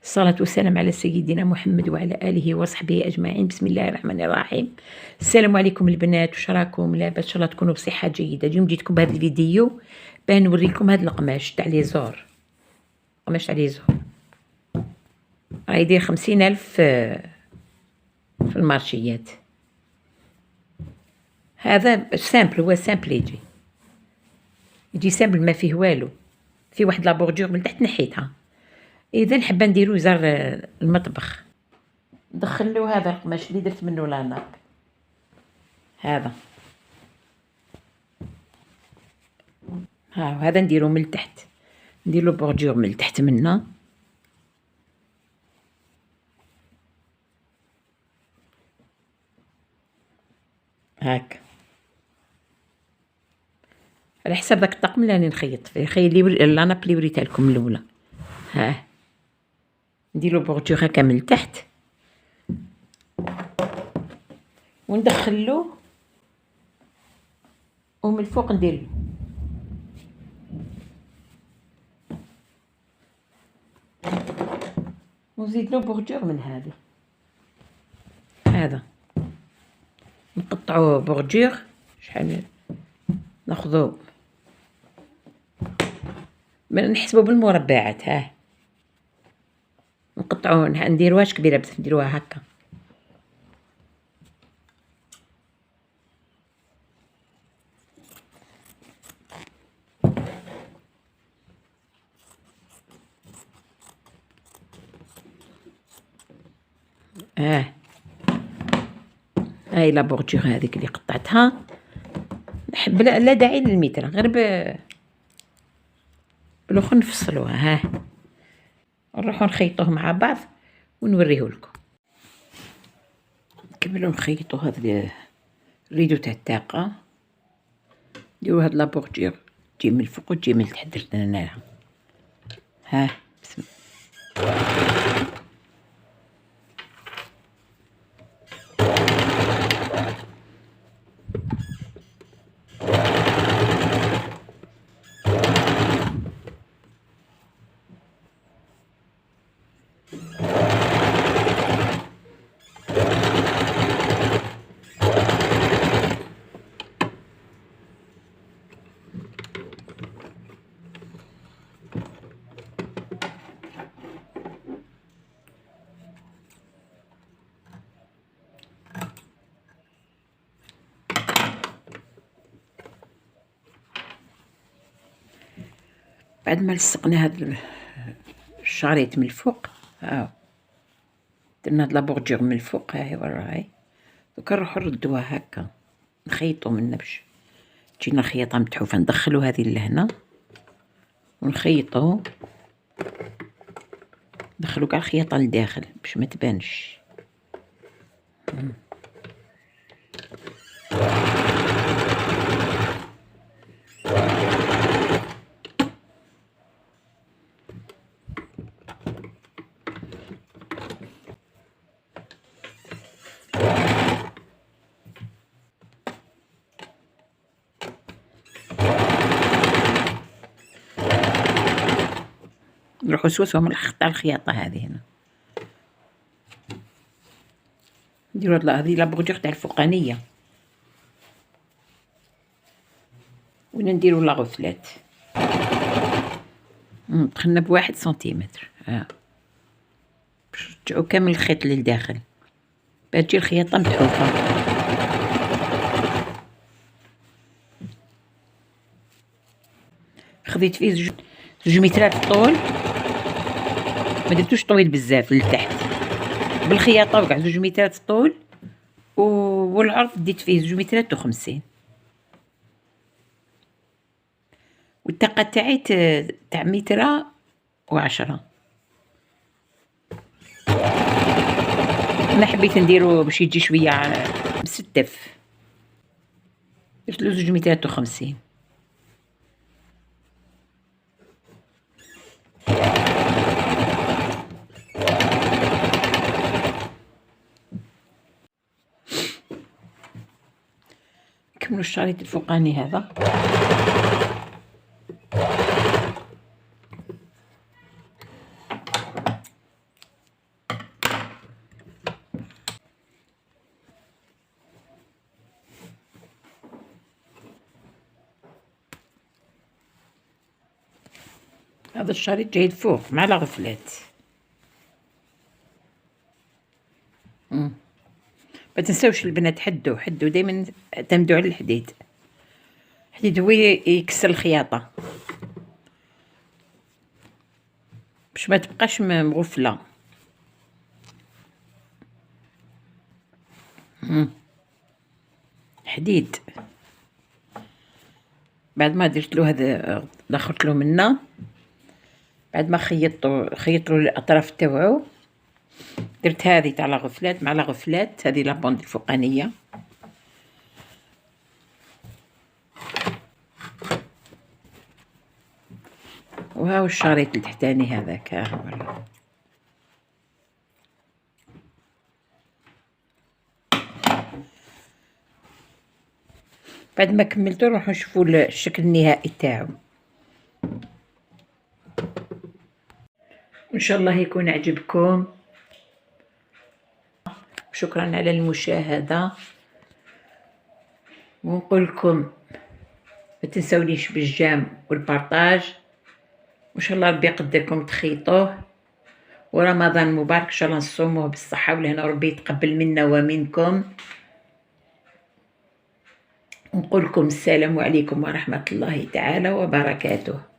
الصلاة والسلام على سيدنا محمد وعلى آله وصحبه أجمعين. بسم الله الرحمن الرحيم. السلام عليكم البنات، واش راكم؟ لاباس؟ ان شاء الله تكونوا بصحة جيدة. اليوم جيتكم بهذا الفيديو باه نوريكم هذا القماش تاع لي زور. قماش تاع لي زور راه يدير 50,000 في المارشيات. هذا سامبل، هو سامبل يجي سامبل، ما فيه والو. في واحد لابوردور من تحت نحيتها. اذا حابه نديرو زر المطبخ، ندخلو هذا القماش اللي درت منه لاناب هذا. هذا نديرو من التحت، نديرو بوردور من التحت منا هاك على حساب داك الطقم اللي راني نخيط فيه. خيلي لاناب اللي وريتها لكم الاولى. ها نديرو بوردور هكا من التحت وندخلو، ومن الفوق نديرو ونزيد له بوردور من هذا نقطعوه بوردور. شحال ناخذو؟ نحسبو بالمربعات. نقطعوه، نديروهاش كبيره بس نديروها هكا. هاي لا بوردور هذيك اللي قطعتها. نحب لا داعي للمتر، غير بالاخر نفصلوها. نروحو نخيطوه مع بعض ونوريه لكم. نكملو نخيطو هذا الريدو تاع الطاقه. نديرو هاد لا بوردور تجي من الفوق وتجي من التحت. درت انايا بسم بعد ما لصقنا هاد الشريط من الفوق، درنا هاد لابوردور من الفوق. هاهي وراهي. دوكا نروحو نردوها هكا، نخيطو منا باش تجينا خياطه متحوفه. ندخلو هذه لهنا ونخيطو، ندخلو كاع الخياطه لداخل باش ما تبانش. نروحو سوسو من تاع الخياطه هذه. هنا نديرو هذه لابوردور تاع الفوقانيه، ونديرو لاغوفلات. دخلنا ب1 سنتيمتر باش نرجعو كامل الخيط للداخل باش تجي الخياطه متحوفه. خديت فيه 2 مترات طول، ما درتوش طويل بزاف للتحت بالخياطه، وكاع 2 مترات طول، والعرض ديت فيه 2 مترات و50. والطاقه تاعي تاع 1 متر و10. انا حبيت نديرو باش يجي شويه مستف، درت له 2 مترات و50. نكملو الشريط الفوقاني هذا. هذا الشريط جاي فوق مع الغفلات. ما تنساوش البنات، حدوا دايما، اعتمدوا على الحديد. الحديد هو يكسر الخياطة باش ما تبقاش مغفلة. حديد. بعد ما درت له هذا، دخلت له منا، بعد ما خيطت له الاطراف تاوعو، درت هذه تاع الغفلات مع الغفلات، هذه لابوند الفوقانيه. وهاو الشريط التحتاني هذاك، ها هو. بعد ما كملتو نروحو نشوفو الشكل النهائي تاعو. ان شاء الله يكون عجبكم. شكرا على المشاهدة، ونقول لكم ما تنسونيش بالجيم والبارطاج، وان شاء الله ربي يقدركم تخيطوه، ورمضان مبارك ان شاء الله نصوموه بالصحة والهنا، وربي يتقبل منا ومنكم. نقول لكم السلام عليكم ورحمة الله تعالى وبركاته.